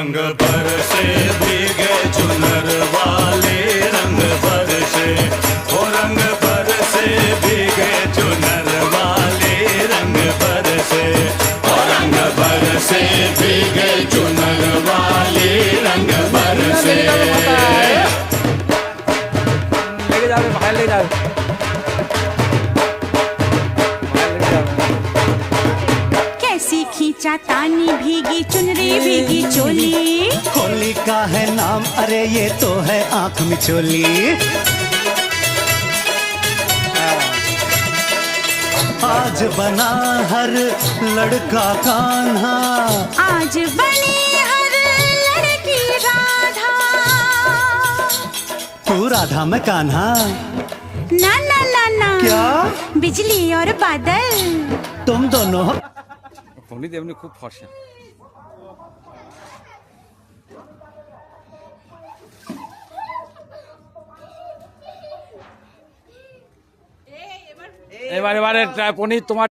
रंग बरसे भीगे चुनर वाले रंग बरसे, ओ रंग बरसे भीगे चुनर वाले रंग बरसे, ओ रंग बरसे भीगे चुनर वाले रंग बरसे। लेके जाओ बाहर ले जाओ। कैसी खींचा तानी भीगी चुनरी भीगी चोली, होली का है नाम, अरे ये तो है आंख मिचोली। आज बना हर लड़का कान्हा, आज बनी हर लड़की राधा। तू राधा में कान्हा। ना ना ना ना, क्या? बिजली और बादल। तुम दोनों ফণিত এমনি খুব ফর্সা। এবারে পনির তোমার